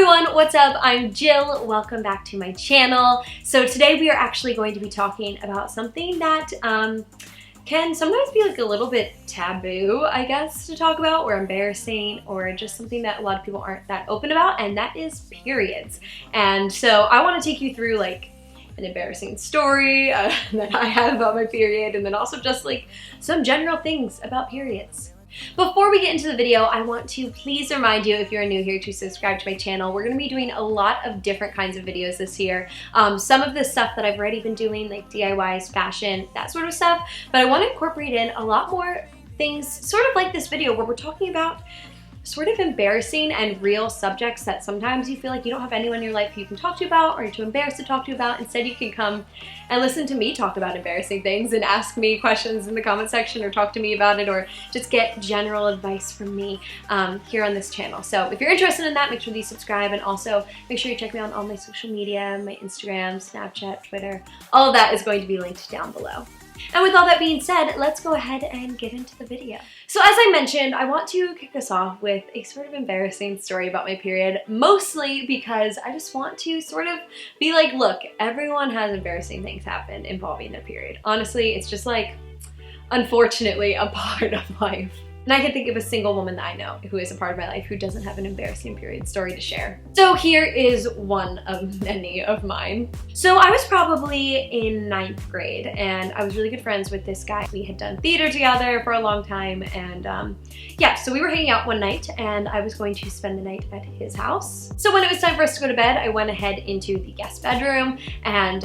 everyone, what's up? I'm Jill. Welcome back to my channel. So today we are actually going to be talking about something that can sometimes be like a little bit taboo, I guess, to talk about, or embarrassing, or just something that a lot of people aren't that open about, and that is periods. And so I want to take you through like an embarrassing story that I have about my period, and then also just like some general things about periods. Before we get into the video, I want to please remind you, if you're new here, to subscribe to my channel. We're going to be doing a lot of different kinds of videos this year. Some of the stuff that I've already been doing, like DIYs, fashion, that sort of stuff, but I want to incorporate in a lot more things sort of like this video where we're talking about sort of embarrassing and real subjects that sometimes you feel like you don't have anyone in your life you can talk to about, or you're too embarrassed to talk to about. Instead, you can come and listen to me talk about embarrassing things and ask me questions in the comment section, or talk to me about it, or just get general advice from me here on this channel. So if you're interested in that, make sure that you subscribe, and also make sure you check me out on all my social media, my Instagram, Snapchat, Twitter. All of that is going to be linked down below. And with all that being said, let's go ahead and get into the video. So as I mentioned, I want to kick us off with a sort of embarrassing story about my period, mostly because I just want to sort of be like, look, everyone has embarrassing things happen involving their period. Honestly, it's just like, unfortunately, a part of life. And I can think of a single woman that I know who is a part of my life who doesn't have an embarrassing period story to share. So here is one of many of mine. So I was probably in 9th grade, and I was really good friends with this guy. We had done theater together for a long time, and yeah, so we were hanging out one night, and I was going to spend the night at his house. So when it was time for us to go to bed, I went ahead into the guest bedroom and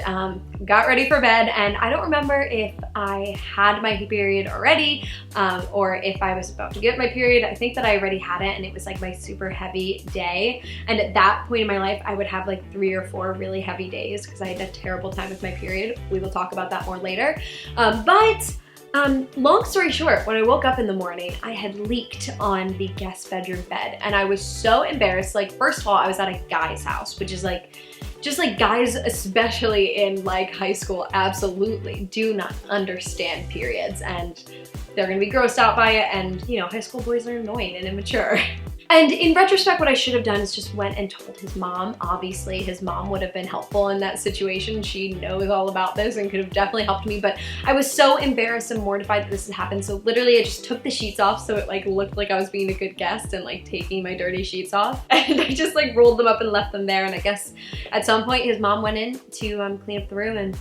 got ready for bed, and I don't remember if I had my period already or if I was about to get my period. I think that I already had it, and it was like my super heavy day, and at that point in my life I would have like 3 or 4 really heavy days because I had a terrible time with my period. We will talk about that more later, long story short, when I woke up in the morning, I had leaked on the guest bedroom bed, and I was so embarrassed. Like, first of all, I was at a guy's house, which is like, just like guys, especially in like high school, absolutely do not understand periods, and they're gonna be grossed out by it, and you know, high school boys are annoying and immature. And in retrospect, what I should have done is just went and told his mom. Obviously, his mom would have been helpful in that situation. She knows all about this and could have definitely helped me, but I was so embarrassed and mortified that this had happened. So literally, I just took the sheets off so it like looked like I was being a good guest and like taking my dirty sheets off. And I just like rolled them up and left them there. And I guess at some point his mom went in to clean up the room, and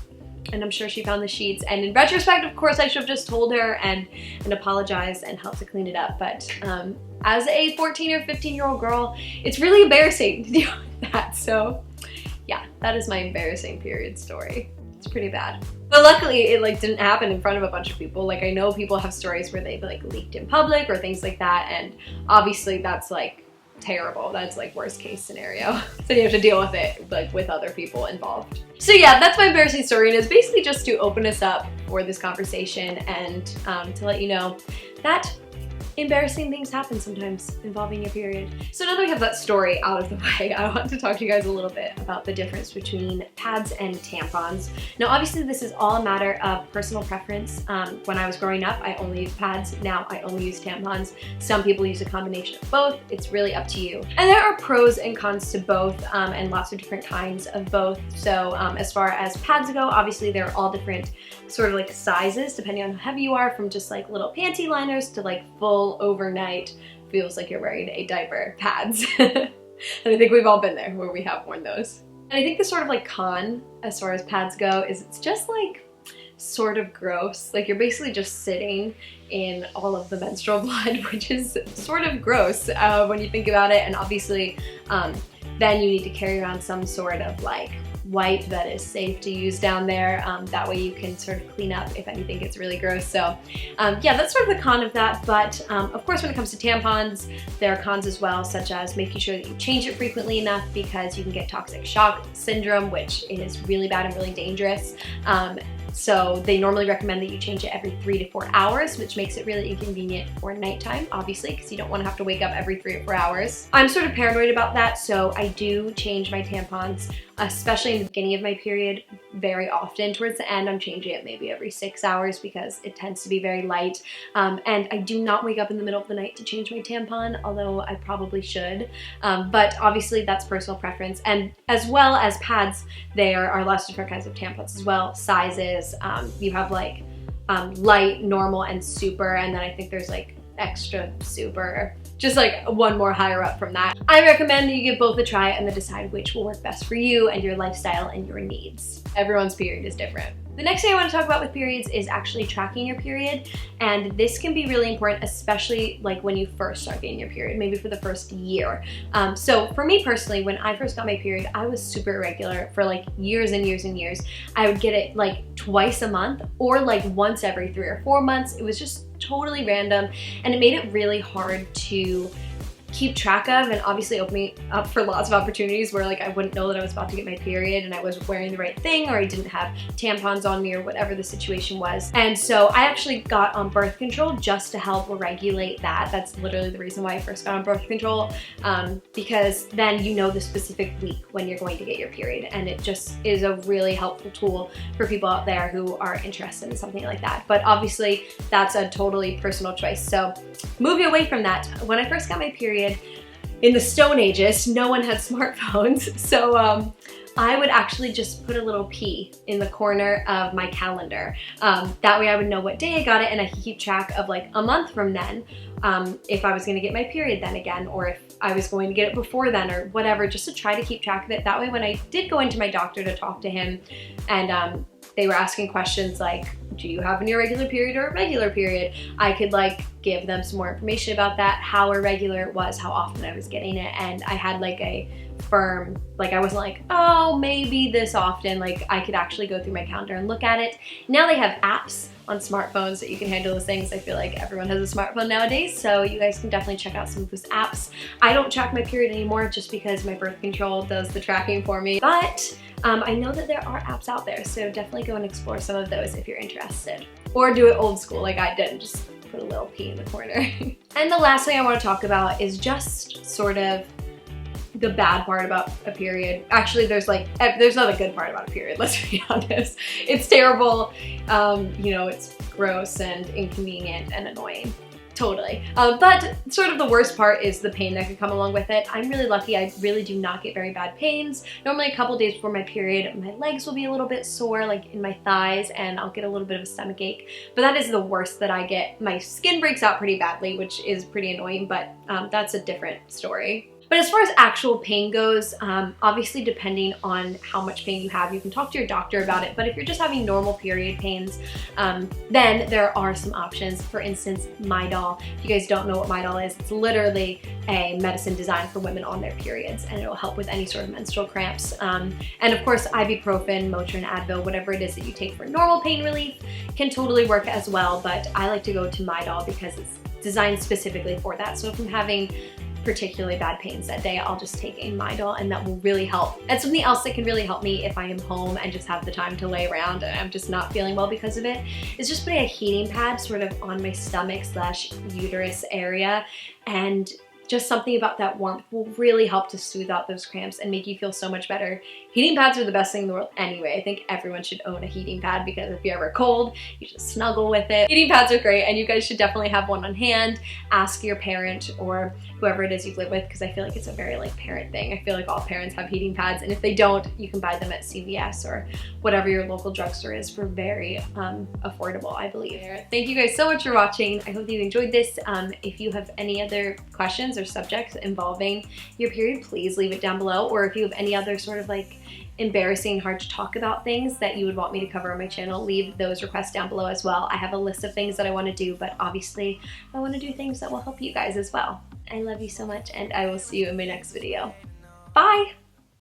I'm sure she found the sheets. And in retrospect, of course, I should have just told her and apologized and helped to clean it up. But as a 14 or 15-year-old girl, it's really embarrassing to deal with that. So yeah, that is my embarrassing period story. It's pretty bad. But luckily it like didn't happen in front of a bunch of people. Like, I know people have stories where they've like leaked in public or things like that, and obviously that's like terrible. That's like worst case scenario. So you have to deal with it like with other people involved. So yeah, that's my embarrassing story, and it's basically just to open us up for this conversation and to let you know that embarrassing things happen sometimes involving your period. So now that we have that story out of the way, I want to talk to you guys a little bit about the difference between pads and tampons. Now, obviously this is all a matter of personal preference. When I was growing up, I only used pads. Now I only use tampons. Some people use a combination of both. It's really up to you. And there are pros and cons to both, and lots of different kinds of both. So as far as pads go, obviously they're all different sort of like sizes depending on how heavy you are, from just like little panty liners to like full overnight, feels like you're wearing a diaper pads. And I think we've all been there where we have worn those. And I think the sort of like con as far as pads go is it's just like sort of gross. Like, you're basically just sitting in all of the menstrual blood, which is sort of gross when you think about it. And obviously then you need to carry around some sort of like wipe that is safe to use down there. That way you can sort of clean up if anything gets really gross. So yeah, that's sort of the con of that. But of course, when it comes to tampons, there are cons as well, such as making sure that you change it frequently enough, because you can get toxic shock syndrome, which is really bad and really dangerous. So they normally recommend that you change it every 3 to 4 hours, which makes it really inconvenient for nighttime, obviously, because you don't want to have to wake up every 3 or 4 hours. I'm sort of paranoid about that, so I do change my tampons especially in the beginning of my period, very often. Towards the end, I'm changing it maybe every 6 hours because it tends to be very light. And I do not wake up in the middle of the night to change my tampon, although I probably should. But obviously that's personal preference. And as well as pads, there are lots of different kinds of tampons as well, sizes. You have like light, normal, and super, and then I think there's like extra super, just like one more higher up from that. I recommend that you give both a try and then decide which will work best for you and your lifestyle and your needs. Everyone's period is different. The next thing I want to talk about with periods is actually tracking your period, and this can be really important, especially like when you first start getting your period, maybe for the first year. So for me personally, when I first got my period, I was super irregular for like years and years and years. I would get it like twice a month or like once every 3 or 4 months. It was just totally random, and it made it really hard to keep track of, and obviously opened me up for lots of opportunities where like I wouldn't know that I was about to get my period and I wasn't wearing the right thing, or I didn't have tampons on me, or whatever the situation was. And so I actually got on birth control just to help regulate that. That's literally the reason why I first got on birth control, because then you know the specific week when you're going to get your period, and it just is a really helpful tool for people out there who are interested in something like that. But obviously that's a totally personal choice. So moving away from that, when I first got my period, in the Stone Ages, no one had smartphones, so I would actually just put a little P in the corner of my calendar. That way I would know what day I got it, and I could keep track of like a month from then, if I was gonna get my period then again, or if I was going to get it before then, or whatever, just to try to keep track of it. That way when I did go into my doctor to talk to him, and they were asking questions like, do you have an irregular period or a regular period? I could like give them some more information about that, how irregular it was, how often I was getting it, and I had like a firm, like I wasn't like, oh, maybe this often. Like I could actually go through my calendar and look at it. Now they have apps on smartphones that you can handle those things. I feel like everyone has a smartphone nowadays, so you guys can definitely check out some of those apps. I don't track my period anymore just because my birth control does the tracking for me, but I know that there are apps out there, so definitely go and explore some of those if you're interested. Or do it old school like I did, just put a little P in the corner. And the last thing I want to talk about is just sort of the bad part about a period. Actually, there's not a good part about a period, let's be honest. It's terrible, you know, it's gross and inconvenient and annoying. Totally. But sort of the worst part is the pain that can come along with it. I'm really lucky. I really do not get very bad pains. Normally a couple days before my period, my legs will be a little bit sore, like in my thighs, and I'll get a little bit of a stomach ache. But that is the worst that I get. My skin breaks out pretty badly, which is pretty annoying, but that's a different story. But as far as actual pain goes, obviously depending on how much pain you have, you can talk to your doctor about it. But if you're just having normal period pains, then there are some options. For instance, Midol. If you guys don't know what Midol is, it's literally a medicine designed for women on their periods, and it'll help with any sort of menstrual cramps. And of course, ibuprofen, Motrin, Advil, whatever it is that you take for normal pain relief can totally work as well. But I like to go to Midol because it's designed specifically for that. So if I'm having particularly bad pains that day, I'll just take a Midol, and that will really help. And something else that can really help me if I am home and just have the time to lay around and I'm just not feeling well because of it, is just putting a heating pad sort of on my stomach / uterus area, and just something about that warmth will really help to soothe out those cramps and make you feel so much better. Heating pads are the best thing in the world anyway. I think everyone should own a heating pad because if you're ever cold, you just snuggle with it. Heating pads are great, and you guys should definitely have one on hand. Ask your parent or whoever it is you live with, because I feel like it's a very like parent thing. I feel like all parents have heating pads, and if they don't, you can buy them at CVS or whatever your local drugstore is for very affordable, I believe. Thank you guys so much for watching. I hope you enjoyed this. If you have any other questions or subjects involving your period, please leave it down below. Or if you have any other sort of like embarrassing, hard to talk about things that you would want me to cover on my channel, leave those requests down below as well. I have a list of things that I want to do, but obviously I want to do things that will help you guys as well. I love you so much, and I will see you in my next video. Bye!